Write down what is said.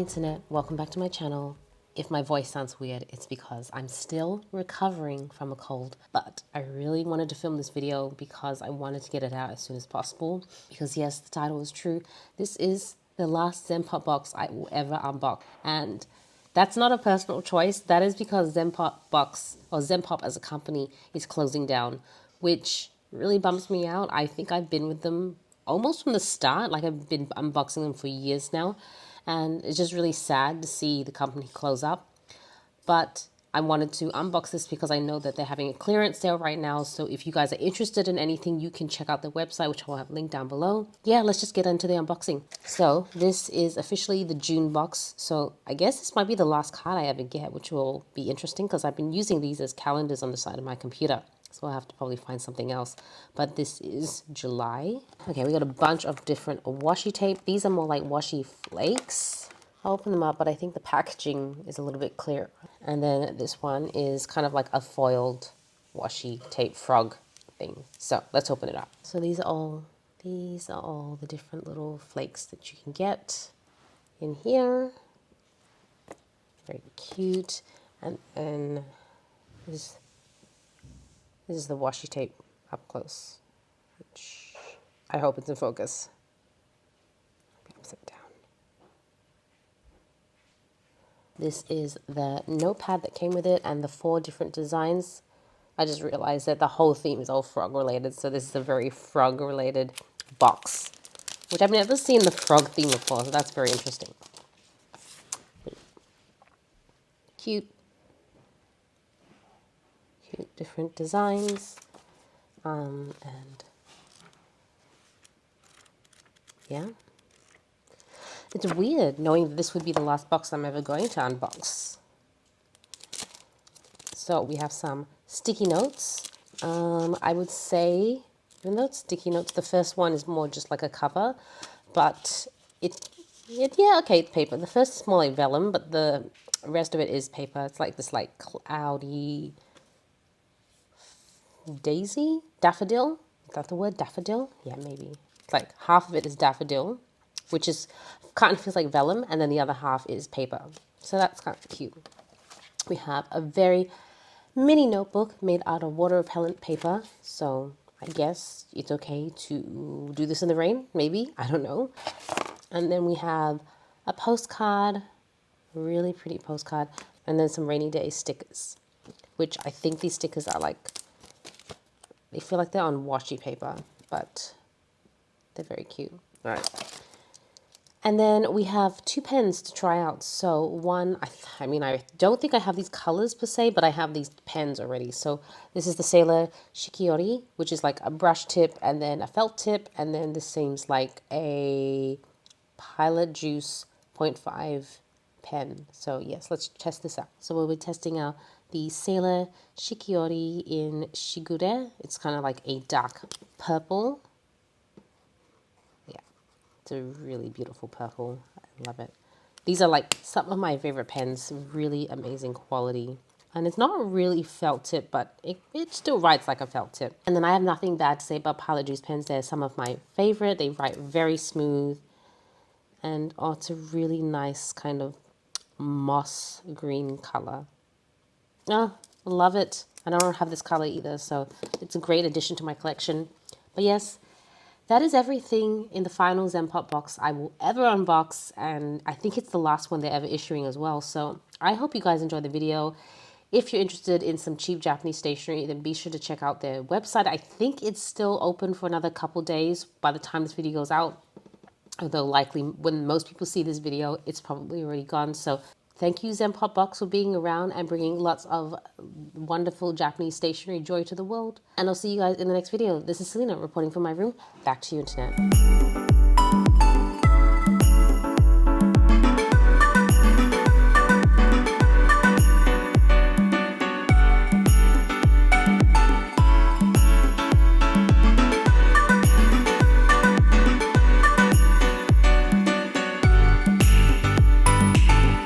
internet, welcome back to my channel. If my voice sounds weird, it's because I'm still recovering from a cold, but I really wanted to film this video because I wanted to get it out as soon as possible. Because yes, the title is true. This is the last Zenpop box I will ever unbox. And that's not a personal choice. That is because Zenpop as a company is closing down, which really bumps me out. I think I've been with them almost from the start. Like, I've been unboxing them for years now. And it's just really sad to see the company close up. But I wanted to unbox this because I know that they're having a clearance sale right now. So if you guys are interested in anything, you can check out their website, which I'll have linked down below. Yeah, let's just get into the unboxing. So this is officially the June box. So I guess this might be the last card I ever get, which will be interesting because I've been using these as calendars on the side of my computer. So I'll have to probably find something else. But this is July. Okay, we got a bunch of different washi tape. These are more like washi flakes. I'll open them up, but I think the packaging is a little bit clearer. And then this one is kind of like a foiled washi tape frog thing. So let's open it up. So these are all the different little flakes that you can get in here. Very cute. And then this is the washi tape up close, which I hope it's in focus. Upside down. This is the notepad that came with it and the 4 different designs. I just realized that the whole theme is all frog related, so this is a very frog related box, which I've never seen the frog theme before, so that's very interesting. Cute different designs, and yeah. It's weird knowing that this would be the last box I'm ever going to unbox. So we have some sticky notes. I would say, even though it's sticky notes, the first one is more just like a cover, but yeah, okay, it's paper. The first is more like vellum, but the rest of it is paper. It's like this like cloudy daffodil. Is that the word, daffodil? Yeah, maybe. It's like half of it is daffodil, which is kind of feels like vellum, and then the other half is paper. So that's kind of cute. We have a very mini notebook made out of water repellent paper. So I guess it's okay to do this in the rain, maybe. I don't know. And then we have a postcard, really pretty postcard, and then some rainy day stickers, which I think these stickers are like, they feel like they're on washi paper, but they're very cute. All right. And then we have 2 pens to try out. So one, I mean, I don't think I have these colors per se, but I have these pens already. So this is the Sailor Shikiori, which is like a brush tip and then a felt tip. And then this seems like a Pilot Juice 0.5 pen. So yes, let's test this out. So we'll be testing out the Sailor Shikiori in Shigure. It's kind of like a dark purple. Yeah, it's a really beautiful purple. I love it. These are like some of my favorite pens, really amazing quality. And it's not really felt tip, but it still writes like a felt tip. And then I have nothing bad to say about Pilot Juice pens. They're some of my favorite. They write very smooth. And oh, it's a really nice kind of moss green color. Oh, love it. And I don't have this color either, so it's a great addition to my collection. But yes, that is everything in the final Zenpop box I will ever unbox, and I think it's the last one they're ever issuing as well. So I hope you guys enjoyed the video. If you're interested in some cheap Japanese stationery, then be sure to check out their website. I think it's still open for another couple days by the time this video goes out. Although likely when most people see this video, it's probably already gone. So thank you, Zenpop Box, for being around and bringing lots of wonderful Japanese stationery joy to the world. And I'll see you guys in the next video. This is Celina reporting from my room. Back to you, internet.